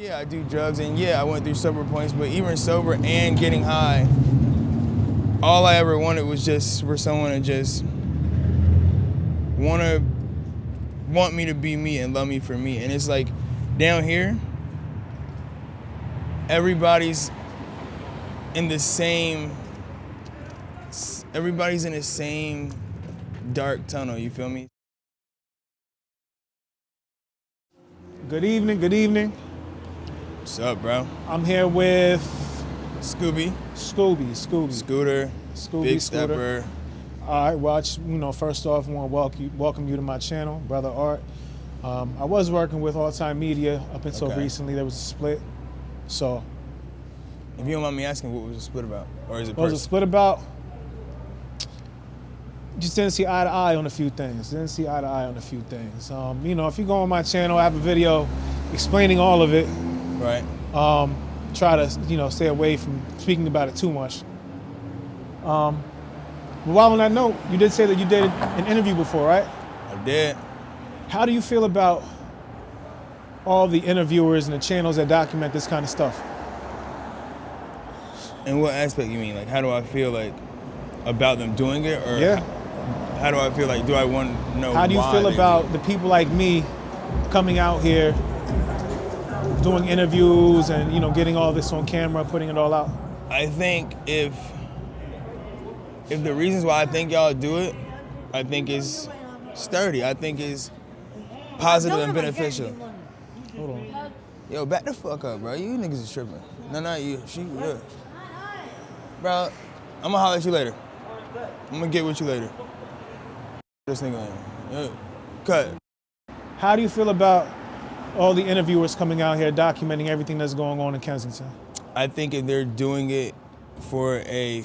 Yeah, I do drugs, and yeah, I went through sober points, but even sober and getting high, all I ever wanted was just for someone to just want me to be me and love me for me. And it's like, down here, everybody's in the same dark tunnel, you feel me? Good evening, good evening. What's up, bro? I'm here with Scooby. Scooter. Scooby, Big Stepper. All right, well, first off, I want to welcome you to my channel, Brother Art. I was working with All Time Media up until recently. There was a split, so. If you don't mind me asking, what was the split about? Or is it What was the split about? Just didn't see eye to eye on a few things. You know, if you go on my channel, I have a video explaining all of it. Right. Try to, stay away from speaking about it too much. But while on that note, you did say that you did an interview before, right? I did. How do you feel about all the interviewers and the channels that document this kind of stuff? In what aspect you mean? Like, how do I feel like about them doing it? Or yeah. How do I feel like, do I want to know How do you why feel about the people like me coming out here, doing interviews and, getting all this on camera, putting it all out? I think if the reasons why I think y'all do it, I think is sturdy. I think is positive and beneficial. Hold on. Yo, back the fuck up, bro. You niggas is tripping. No, not you. She, yeah. Bro, I'm gonna holler at you later. I'm gonna get with you later. This nigga in. Yeah. Cut. How do you feel about all the interviewers coming out here documenting everything that's going on in Kensington? I think if they're doing it for a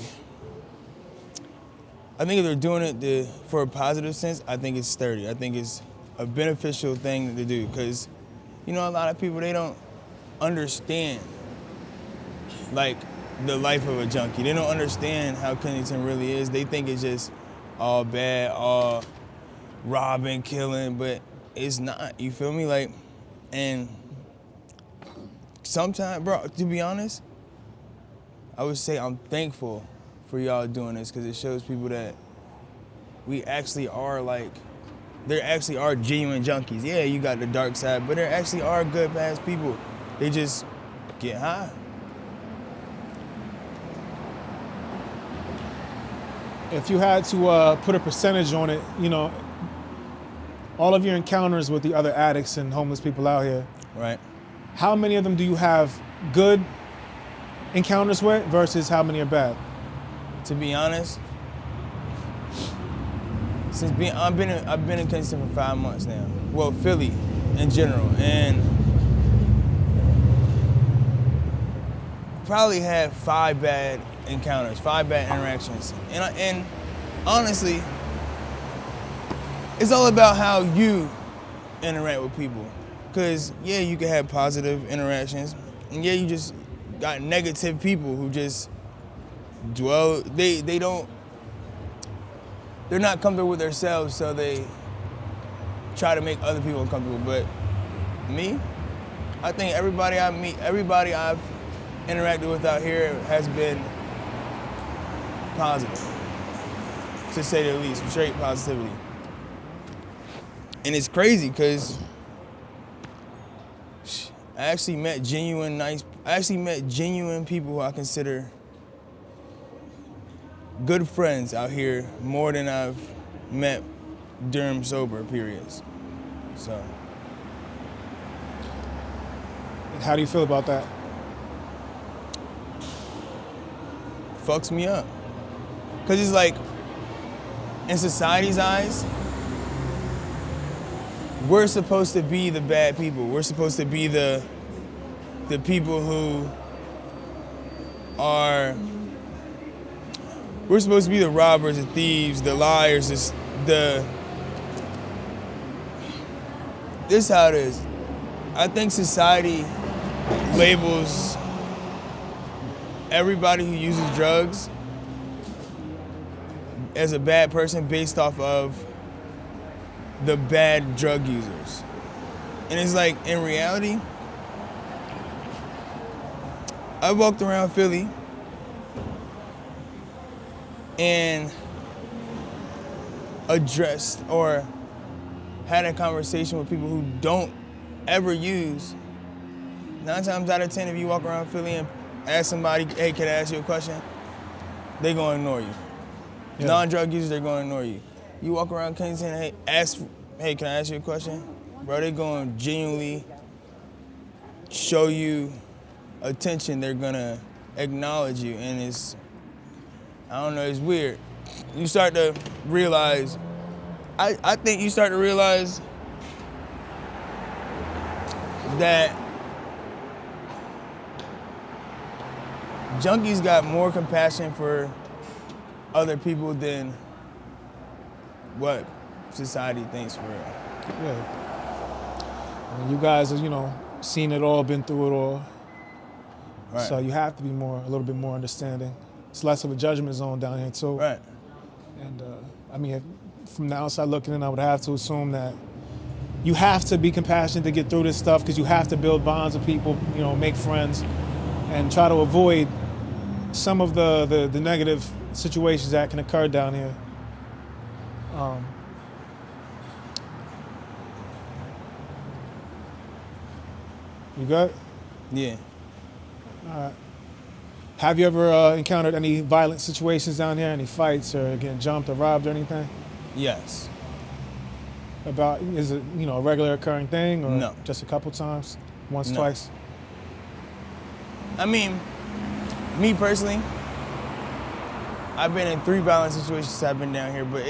positive sense, I think it's sturdy. I think it's a beneficial thing to do because, a lot of people, they don't understand, like, the life of a junkie. They don't understand how Kensington really is. They think it's just all bad, all robbing, killing, but it's not, you feel me? Like, and sometimes, bro, to be honest, I would say I'm thankful for y'all doing this because it shows people that we actually are there actually are genuine junkies. Yeah, you got the dark side, but there actually are good past people. They just get high. If you had to put a percentage on it, all of your encounters with the other addicts and homeless people out here, right? How many of them do you have good encounters with versus how many are bad? To be honest, I've been in Kensington for 5 months now. Well, Philly in general, and probably had 5 bad encounters, 5 bad interactions, and honestly, it's all about how you interact with people. Cause yeah, you can have positive interactions, and yeah, you just got negative people who just dwell. They're not comfortable with themselves, so they try to make other people uncomfortable. But me, I think everybody I meet, everybody I've interacted with out here has been positive, to say the least, straight positivity. And it's crazy because I actually met genuine people who I consider good friends out here more than I've met during sober periods. So. How do you feel about that? Fucks me up. Cause it's like, in society's eyes, we're supposed to be the bad people. We're supposed to be the people who are, we're supposed to be the robbers, the thieves, the liars, this is how it is. I think society labels everybody who uses drugs as a bad person based off of the bad drug users. And it's like, in reality, I walked around Philly and addressed or had a conversation with people who don't ever use. 9 times out of 10, if you walk around Philly and ask somebody, hey, can I ask you a question? They're gonna ignore you. Yeah. Non-drug users, they're gonna ignore you. You walk around Kensington, hey, can I ask you a question? Bro, they're gonna genuinely show you attention. They're gonna acknowledge you, and I don't know, it's weird. You start to realize, I think you start to realize that junkies got more compassion for other people than what society thinks for real. Yeah. I mean, you guys have, seen it all, been through it all. Right. So you have to be a little bit more understanding. It's less of a judgment zone down here too. Right. And I mean, from the outside looking in, I would have to assume that you have to be compassionate to get through this stuff because you have to build bonds with people, make friends, and try to avoid some of the negative situations that can occur down here. You good? Yeah. All right. Have you ever encountered any violent situations down here? Any fights or getting jumped or robbed or anything? Yes. Is it a regular occurring thing or No. just a couple times? Once, No. twice? I mean, me personally, I've been in 3 violent situations since I've been down here, but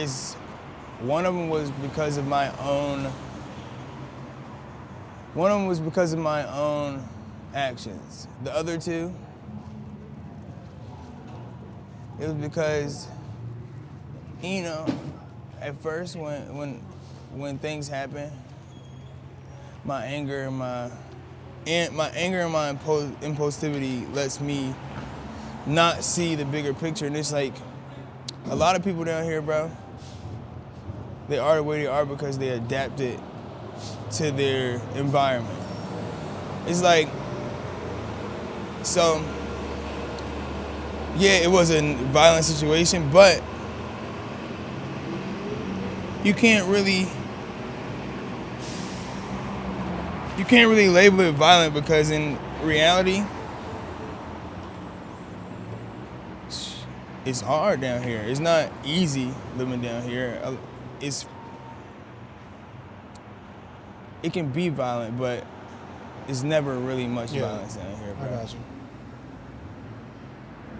one of them was because of my own actions. The other 2, it was because, at first when things happen, my anger and my impulsivity lets me not see the bigger picture. And it's like, a lot of people down here, bro, they are the way they are because they adapted to their environment. It's like, so, yeah, it was a violent situation, but you can't really label it violent because in reality, it's hard down here. It's not easy living down here. It can be violent, but it's never really much violence down here, bro. I got you.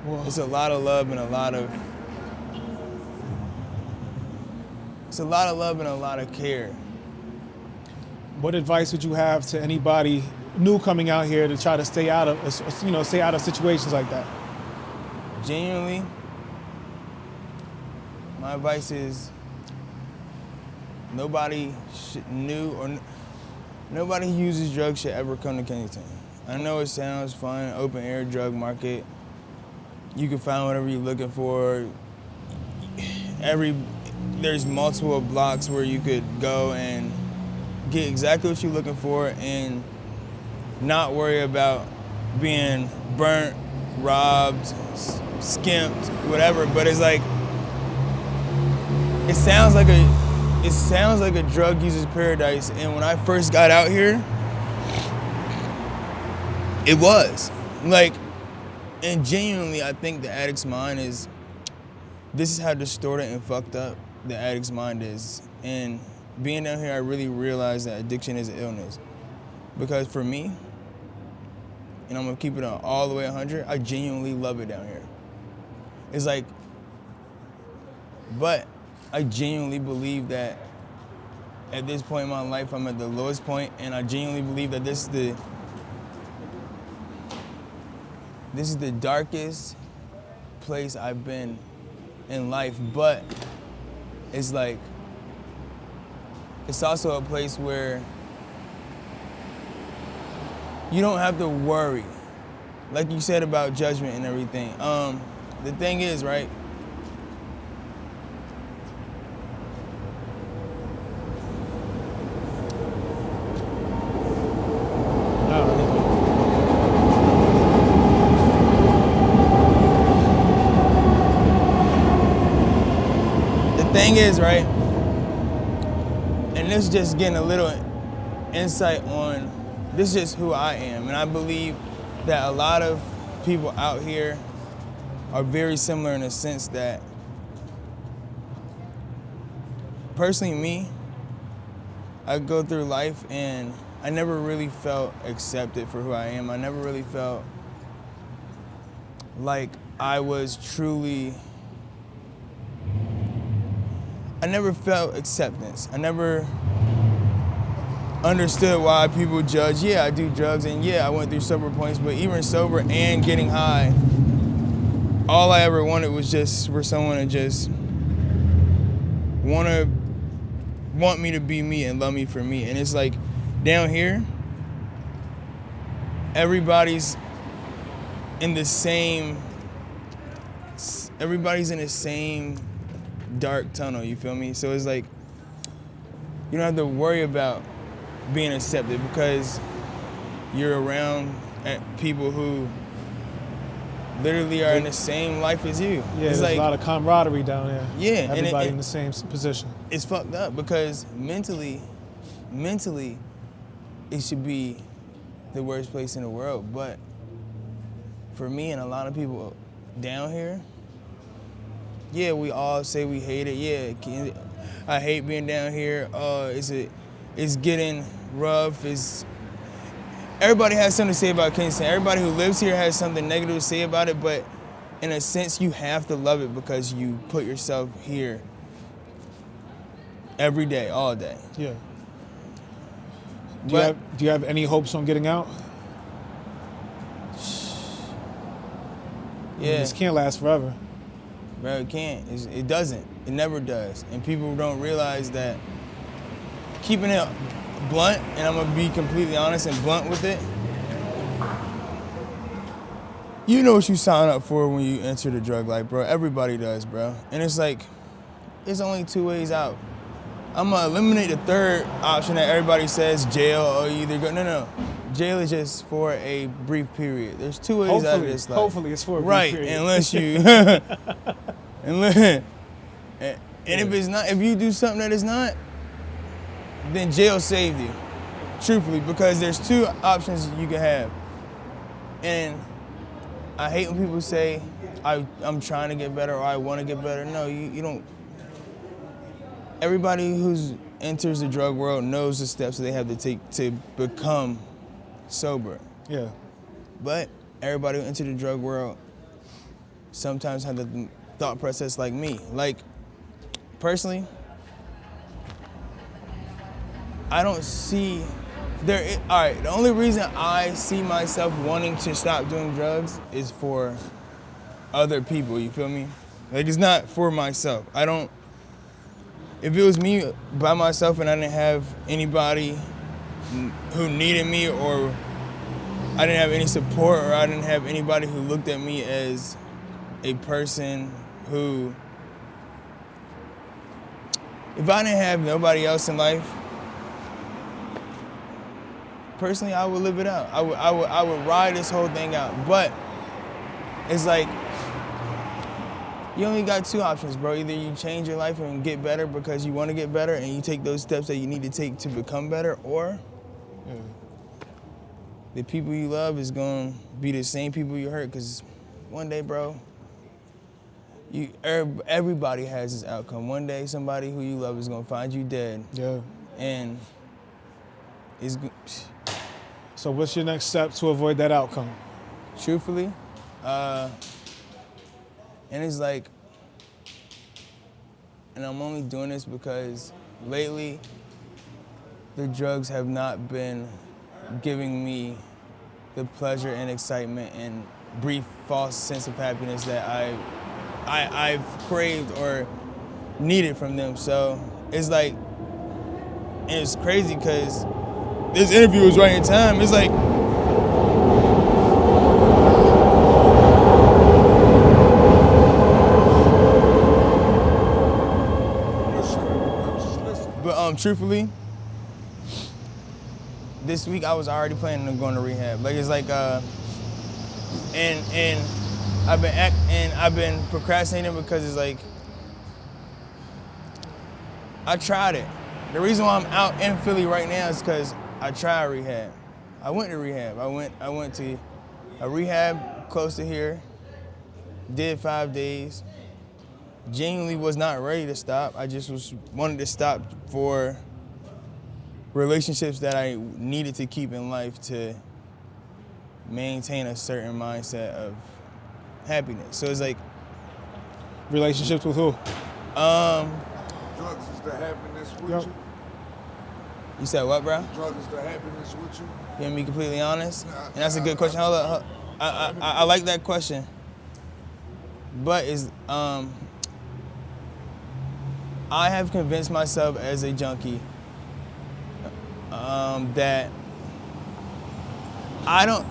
Well, it's a lot of love and a lot of care. What advice would you have to anybody new coming out here to try to stay out of situations like that? Genuinely, my advice is nobody who uses drugs should ever come to Kensington. I know it sounds fun, open air drug market. You can find whatever you're looking for. There's multiple blocks where you could go and get exactly what you're looking for and not worry about being burnt, robbed, skimped, whatever. But it's like, it sounds like a drug user's paradise. And when I first got out here, it was. Like, and genuinely, I think the addict's mind this is how distorted and fucked up the addict's mind is. And being down here, I really realized that addiction is an illness. Because for me, and I'm gonna keep it on all the way 100, I genuinely love it down here. It's like, but I genuinely believe that at this point in my life, I'm at the lowest point, and I genuinely believe that this is the darkest place I've been in life, but it's like, it's also a place where you don't have to worry. Like you said about judgment and everything. The thing is, right? thing is, right, and this is just getting a little insight on, this is just who I am, and I believe that a lot of people out here are very similar in the sense that, personally me, I go through life and I never really felt accepted for who I am. I never really felt like I was truly, I never felt acceptance. I never understood why people judge. Yeah, I do drugs, and yeah, I went through sober points, but even sober and getting high, all I ever wanted was just for someone to just want me to be me and love me for me. And it's like, down here, everybody's in the same dark tunnel, you feel me? So it's like, you don't have to worry about being accepted because you're around people who literally are in the same life as you. Yeah, there's like a lot of camaraderie down there. Yeah, everybody in the same position. It's fucked up because mentally, it should be the worst place in the world. But for me and a lot of people down here, yeah, we all say we hate it. Yeah, I hate being down here. It's getting rough. Everybody has something to say about Kensington. Everybody who lives here has something negative to say about it, but in a sense, you have to love it because you put yourself here every day, all day. Yeah. Do you have any hopes on getting out? Yeah. I mean, this can't last forever. Bro, it can't. It doesn't. It never does. And people don't realize that keeping it blunt, and I'm gonna be completely honest and blunt with it, you know what you sign up for when you enter the drug life, bro. Everybody does, bro. And it's like, there's only two ways out. I'm gonna eliminate the third option that everybody says, jail, or either go. No. Jail is just for a brief period. There's two ways out of this life. Hopefully it's for a brief period. Right, unless you, and if it's not, if you do something that is not, then jail saved you, truthfully, because there's two options you can have. And I hate when people say, I'm trying to get better or I want to get better. No, you don't. Everybody who enters the drug world knows the steps that they have to take to become sober. Yeah. But everybody who enters the drug world sometimes have the thought process like me. Like, personally, I don't see all right, the only reason I see myself wanting to stop doing drugs is for other people, you feel me? Like, it's not for myself. If it was me by myself and I didn't have anybody who needed me, or I didn't have any support, or I didn't have anybody who looked at me as a person who, if I didn't have nobody else in life, personally, I would live it out. I would ride this whole thing out. But it's like, you only got two options, bro. Either you change your life and get better because you want to get better and you take those steps that you need to take to become better, or the people you love is going to be the same people you hurt, because one day, bro, everybody has this outcome. One day, somebody who you love is going to find you dead. Yeah. And it's... So what's your next step to avoid that outcome? Truthfully, and it's like, and I'm only doing this because lately the drugs have not been giving me the pleasure and excitement and brief false sense of happiness that I've craved or needed from them. So it's like, and it's crazy because this interview was right in time. It's like, but truthfully, this week I was already planning on going to rehab. Like, it's like, and I've been procrastinating because it's like, I tried it. The reason why I'm out in Philly right now is because I tried rehab. I went to rehab. I went to a rehab close to here, did 5 days. Genuinely was not ready to stop. I just wanted to stop for relationships that I needed to keep in life to maintain a certain mindset of happiness. So it's like Relationships with who? Drugs is the happiness with Yep. you? You said what, bro? Drugs is the happiness with you? You want me to be completely honest? And that's a good question. Hold up. I like that question. But I have convinced myself as a junkie that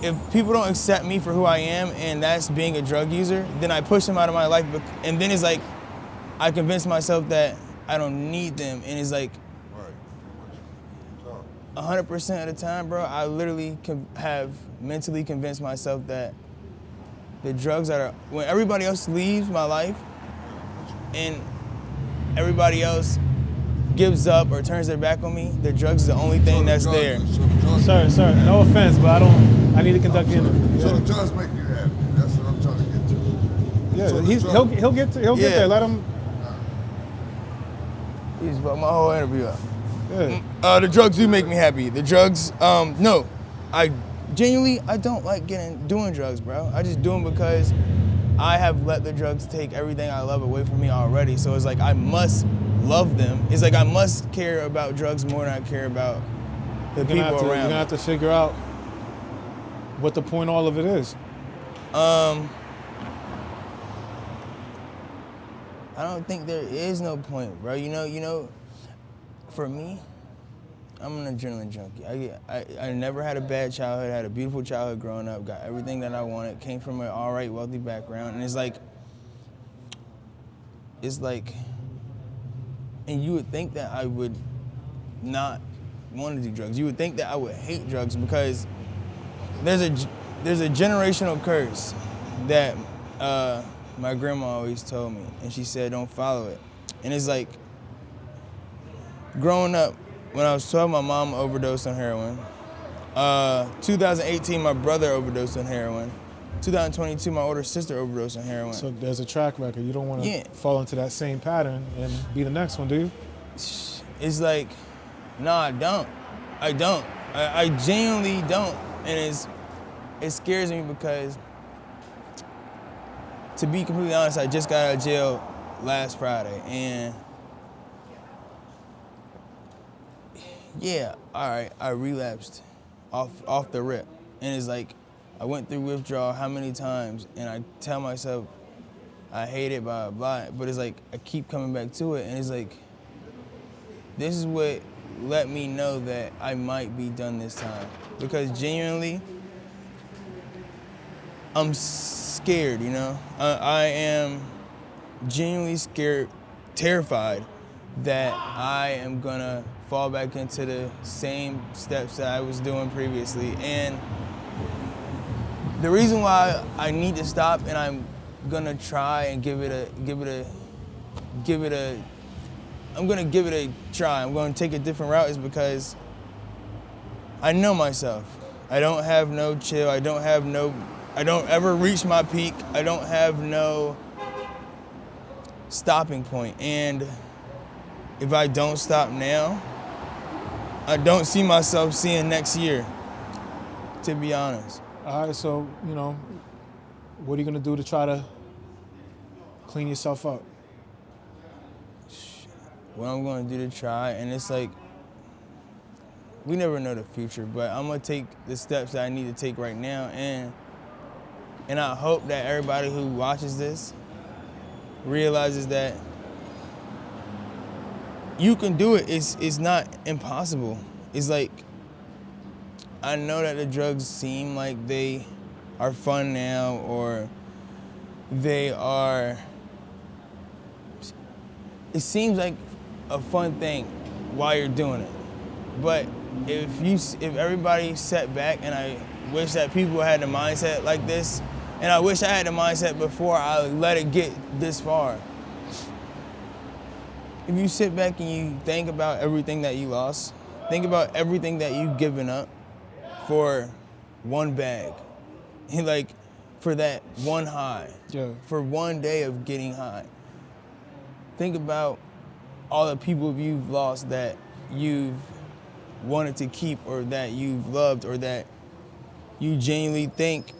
if people don't accept me for who I am, and that's being a drug user, then I push them out of my life. And then it's like, I convince myself that I don't need them. And it's like, Right. 100% of the time, bro, I literally have mentally convinced myself that the drugs when everybody else leaves my life and everybody else gives up or turns their back on me, the drugs is the only thing that's there. Sir, no offense, but I need to conduct the interview. So the drugs make you happy. That's what I'm trying to get to. Yeah, So he'll get there. Let him. You just fucked my whole interview up. Yeah. The drugs do make me happy. The drugs, no. I don't like doing drugs, bro. I just do them because I have let the drugs take everything I love away from me already. So it's like I must love them. It's like I must care about drugs more than I care about the people around You're me. gonna have to figure out what the point all of it is. I don't think there is no point, bro. You know, for me, I'm an adrenaline junkie. I never had a bad childhood. I had a beautiful childhood growing up. Got everything that I wanted. Came from an all right, wealthy background, and it's like, and you would think that I would not want to do drugs. You would think that I would hate drugs because there's a generational curse that my grandma always told me, and she said, don't follow it. And it's like, growing up, when I was 12, my mom overdosed on heroin. 2018, my brother overdosed on heroin. 2022, my older sister overdosed on heroin. So there's a track record. You don't want to Yeah. fall into that same pattern and be the next one, do you? It's like, no, I don't. I genuinely don't. And it scares me because, to be completely honest, I just got out of jail last Friday, and yeah, all right, I relapsed off the rip. And it's like, I went through withdrawal how many times, and I tell myself I hate it, blah, blah, but it's like, I keep coming back to it, and it's like, this is what let me know that I might be done this time. Because genuinely, I'm scared, you know? I am genuinely scared, terrified that I am gonna fall back into the same steps that I was doing previously. And the reason why I need to stop, and I'm gonna try and give it a try, I'm gonna take a different route, is because I know myself. I don't have no chill, I don't ever reach my peak, I don't have no stopping point. And if I don't stop now, I don't see myself seeing next year, to be honest. All right, so, what are you going to do to try to clean yourself up? What I'm going to do to try, and it's like, we never know the future, but I'm going to take the steps that I need to take right now, and I hope that everybody who watches this realizes that you can do it. It's not impossible. It's like, I know that the drugs seem like they are fun now, or it seems like a fun thing while you're doing it. But if everybody sat back, and I wish that people had the mindset like this, and I wish I had the mindset before I let it get this far. if you sit back and you think about everything that you lost, think about everything that you've given up for one bag, like for that one high, for one day of getting high. Think about all the people you've lost that you've wanted to keep, or that you've loved, or that you genuinely think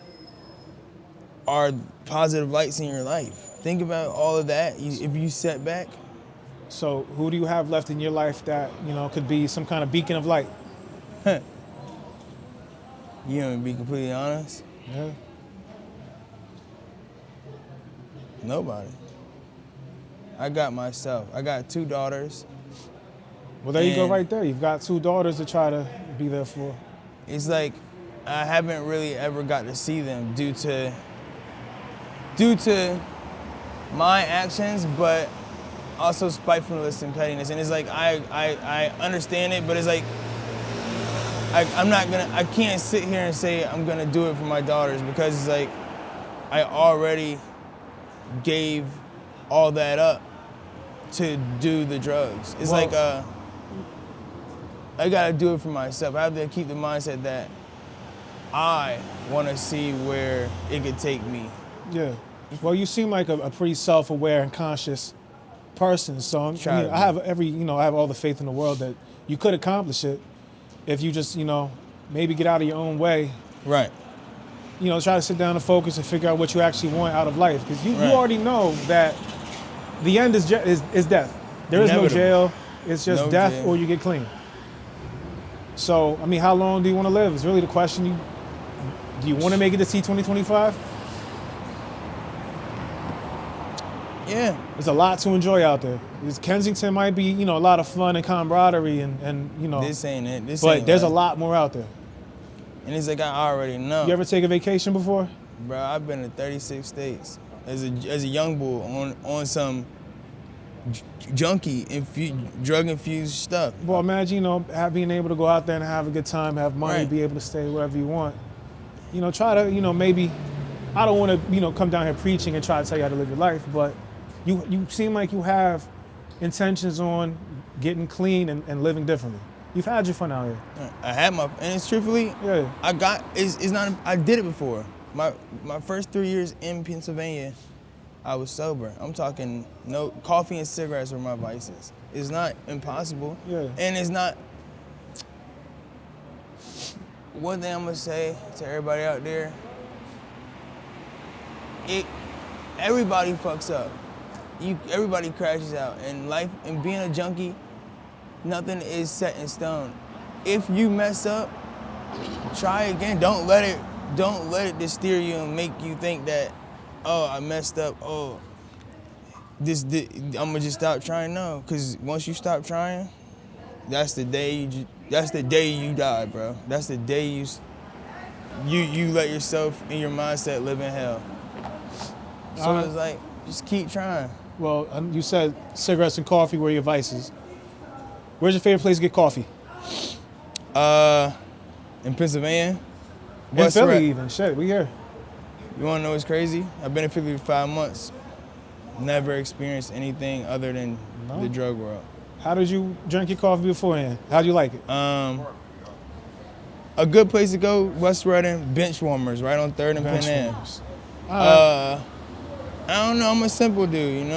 are positive lights in your life. Think about all of that. If you set back. So who do you have left in your life that, you know, could be some kind of beacon of light? You know, to be completely honest. Yeah. Nobody. I got myself. I got 2 daughters. Well, there you go right there. You've got 2 daughters to try to be there for. It's like I haven't really ever got to see them due to my actions, but also spitefulness and pettiness. And it's like I understand it, but it's like I can't sit here and say I'm gonna do it for my daughters, because it's like I already gave all that up to do the drugs. It's like I gotta do it for myself. I have to keep the mindset that I wanna see where it could take me. Yeah. Well, you seem like a pretty self-aware and conscious person. So I have I have all the faith in the world that you could accomplish it if you just, maybe get out of your own way. Right. Try to sit down and focus and figure out what you actually want out of life. Because you already know that the end is death. There is no jail. It's just death or you get clean. So, how long do you want to live is really the question. Do you want to make it to C2025? Yeah. There's a lot to enjoy out there. Kensington might be, a lot of fun and camaraderie and This ain't it. But there's a lot more out there. And it's like I already know. You ever take a vacation before? Bro, I've been to 36 states as a young bull on some drug-infused stuff. Well, imagine, being able to go out there and have a good time, have money, be able to stay wherever you want. Try to, maybe, I don't want to, come down here preaching and try to tell you how to live your life, but you seem like you have intentions on getting clean and living differently. You've had your fun out here. I had and it's truthfully, I did it before. My first 3 years in Pennsylvania, I was sober. I'm talking no coffee and cigarettes were my vices. It's not impossible. Yeah. And it's not, one thing I'm gonna say to everybody out there, everybody fucks up. Everybody crashes out. And life, and being a junkie, nothing is set in stone. If you mess up, try again. Don't let it steer you and make you think that, oh, I messed up. Oh, I'm gonna just stop trying. No, because once you stop trying, that's the day you die, bro. That's the day you let yourself in your mindset live in hell. So it's like, just keep trying. Well, you said cigarettes and coffee were your vices. Where's your favorite place to get coffee? In Pennsylvania. In Philly even. Shit, we here. You wanna know what's crazy? I've been in Philly for 5 months. Never experienced anything other than the drug world. How did you drink your coffee beforehand? How'd you like it? A good place to go, West Reading, Bench Warmers, right on 3rd and Penn Ave. I don't know, I'm a simple dude,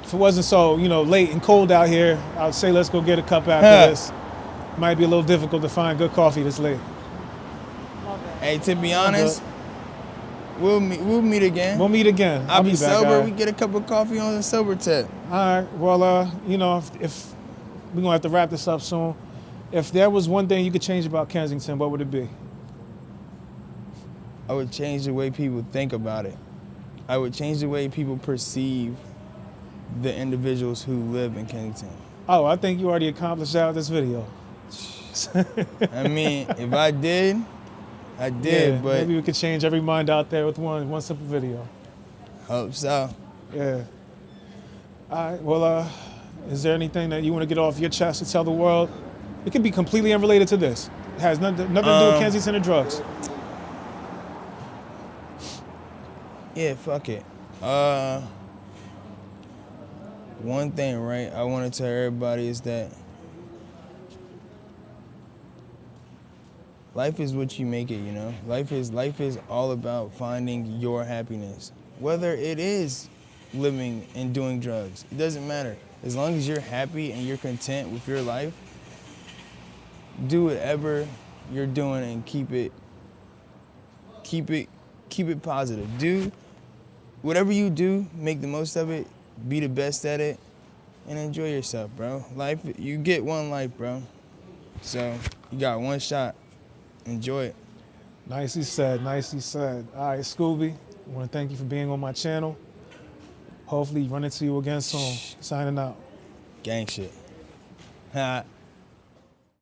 If it wasn't so, late and cold out here, I would say let's go get a cup after this. Might be a little difficult to find good coffee this late. Hey, to be honest, we'll meet again. We'll meet again. I'll be back, sober. right. We get a cup of coffee on the sober tip. All right. Well, if we're gonna have to wrap this up soon. If there was one thing you could change about Kensington, what would it be? I would change the way people think about it. I would change the way people perceive the individuals who live in Kensington. Oh, I think you already accomplished that with this video. If I did, I did, yeah, but maybe we could change every mind out there with one simple video. Hope so. Yeah. All right. Well, is there anything that you want to get off your chest to tell the world? It could be completely unrelated to this. It has nothing to do with Kensington or drugs. Yeah, fuck it. one thing, right, I want to tell everybody is that life is what you make it, you know? Life is all about finding your happiness. Whether it is living and doing drugs, it doesn't matter. As long as you're happy and you're content with your life, do whatever you're doing and keep it positive. Do whatever you do, make the most of it, be the best at it, and enjoy yourself, bro. Life, you get one life, bro. So you got one shot. Enjoy it. Nicely said, nicely said. All right, Scooby, I want to thank you for being on my channel. Hopefully run into you again soon. Signing out. Gang shit.